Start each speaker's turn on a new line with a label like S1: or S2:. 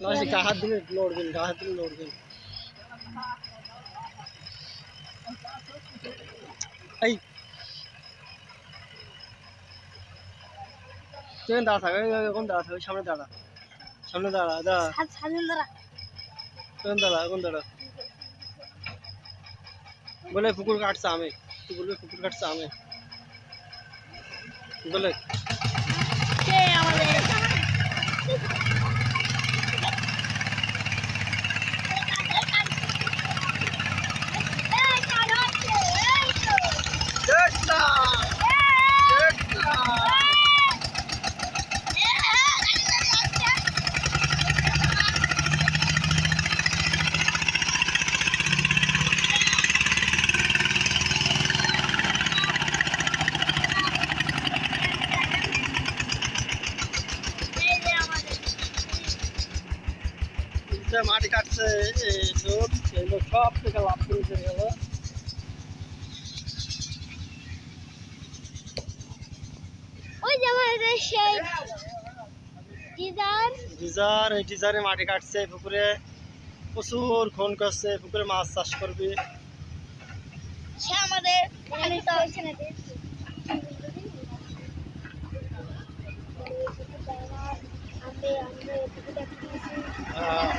S1: না সে গা হাত দিলে লড়বেন, গা হাত দিলে লড়বেন। এই তুই দাঁড়া থাক, এখন দাঁড়া থাক, সামনে দাঁড়া, সামনে দাঁড়া, দাঁড়া, এখন দাঁড়া, এখন দাঁড়া। বলে পুকুর কাটছে আমি, তুই বলবি পুকুর কাটছে আমি বলে। মাটি কাটছে লোক, এই লোক সব থেকে লাভ করে গেল। ডিজার, এই ডিজারে মাটি কাটছে, পুকুরে প্রচুর খনন করছে, পুকুরে মাছ চাষ করবে।
S2: সে আমাদের
S1: হ্যাঁ